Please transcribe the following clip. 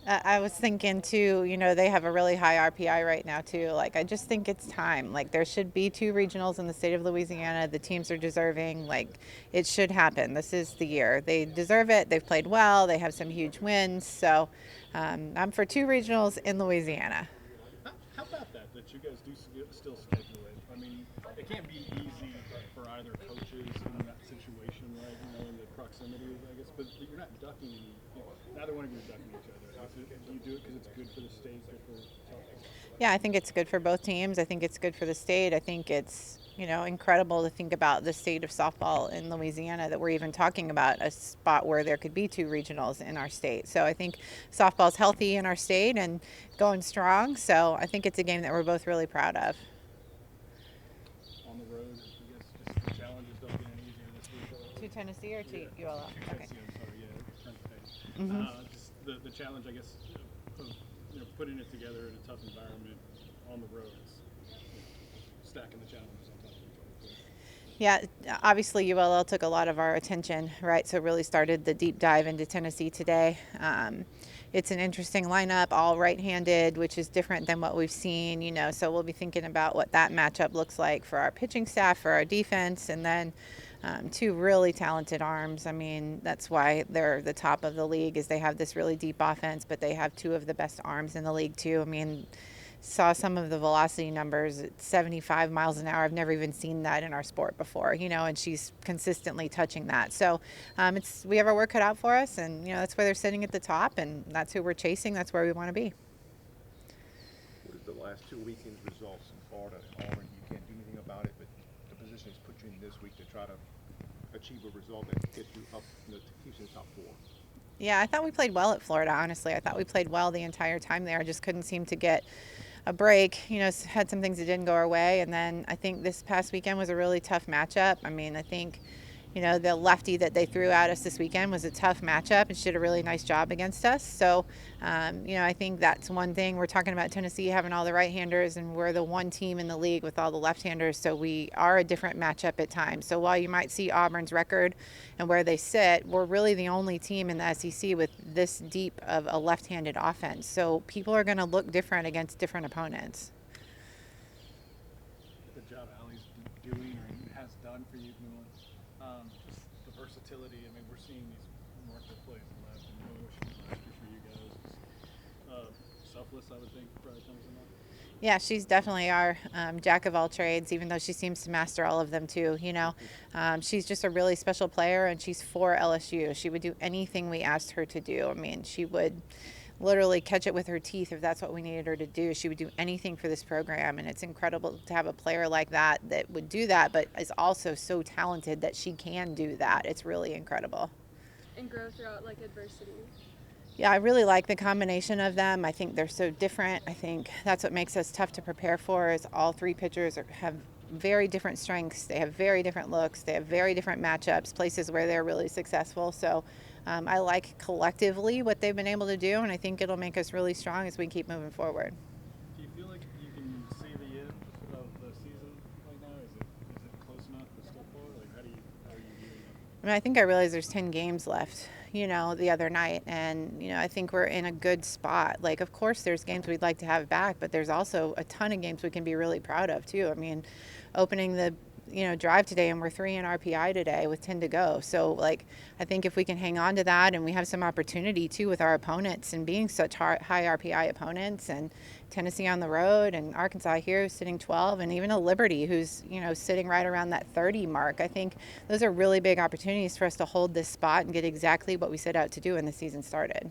I was thinking too, they have a really high RPI right now too. Like, I just think it's time. Like, there should be two regionals in the state of Louisiana. The teams are deserving. Like, it should happen. This is the year. They deserve it. They've played well. They have some huge wins. So I'm for two regionals in Louisiana. How about that? That you guys do still schedule it. I mean, it can't be easy for either coaches in that situation, right? In the proximity, I guess. But you're not ducking. Neither one of you are ducking each other. Do you do it because it's good for the state, good for softball? Yeah, I think it's good for both teams. I think it's good for the state. I think it's incredible to think about the state of softball in Louisiana, that we're even talking about a spot where there could be two regionals in our state. So I think softball's healthy in our state and going strong. So I think it's a game that we're both really proud of. On the road, I guess just the challenges don't get any easier this week. To Tennessee or to ULL? Okay. Tennessee, I'm sorry, yeah, turn the page. Mm-hmm. Just the challenge, I guess, of putting it together in a tough environment on the road. Stacking the challenges on top of each other. Yeah, obviously ULL took a lot of our attention, right? So really started the deep dive into Tennessee today. It's an interesting lineup, all right-handed, which is different than what we've seen, So we'll be thinking about what that matchup looks like for our pitching staff, for our defense, and then two really talented arms. I mean, that's why they're the top of the league, is they have this really deep offense, but they have two of the best arms in the league too. I mean, saw some of the velocity numbers at 75 miles an hour. I've never even seen that in our sport before, and she's consistently touching that. So we have our work cut out for us, and that's why they're sitting at the top, and that's who we're chasing. That's where we want to be. What is the last two weekends' results in Florida and Auburn? You can't do anything about it, but the position has put you in this week to try to achieve a result that gets you up, to keep you in the top four. Yeah, I thought we played well at Florida, honestly. I thought we played well the entire time there. I just couldn't seem to get a break. Had some things that didn't go our way. And then I think this past weekend was a really tough matchup. I mean, I think, the lefty that they threw at us this weekend was a tough matchup, and she did a really nice job against us. So, I think that's one thing. We're talking about Tennessee having all the right-handers, and we're the one team in the league with all the left-handers, so we are a different matchup at times. So while you might see Auburn's record and where they sit, we're really the only team in the SEC with this deep of a left-handed offense. So people are going to look different against different opponents. The job Allie's doing or has done for you, just the versatility. I mean, we're seeing these remarkable plays in left and last year for you guys. Selfless, I would think, probably comes in that. Yeah, she's definitely our jack of all trades, even though she seems to master all of them too. She's just a really special player, and she's for LSU. She would do anything we asked her to do. I mean, she would literally catch it with her teeth if that's what we needed her to do. She would do anything for this program, and it's incredible to have a player like that would do that, but is also so talented that she can do that. It's really incredible. And grow throughout adversity. Yeah, I really like the combination of them. I think they're so different. I think that's what makes us tough to prepare for, is all three pitchers have very different strengths. They have very different looks. They have very different matchups, places where they're really successful. So I like collectively what they've been able to do, and I think it'll make us really strong as we keep moving forward. Do you feel like you can see the end of the season right now? Is it close enough but still far? How are you viewing it? I mean, I think I realized there's 10 games left, the other night. And, I think we're in a good spot. Of course, there's games we'd like to have back, but there's also a ton of games we can be really proud of, too. I mean, opening the, drive today, and we're 3 in RPI today with 10 to go. So, I think if we can hang on to that, and we have some opportunity, too, with our opponents and being such high RPI opponents, and Tennessee on the road, and Arkansas here sitting 12, and even a Liberty who's, sitting right around that 30 mark. I think those are really big opportunities for us to hold this spot and get exactly what we set out to do when the season started.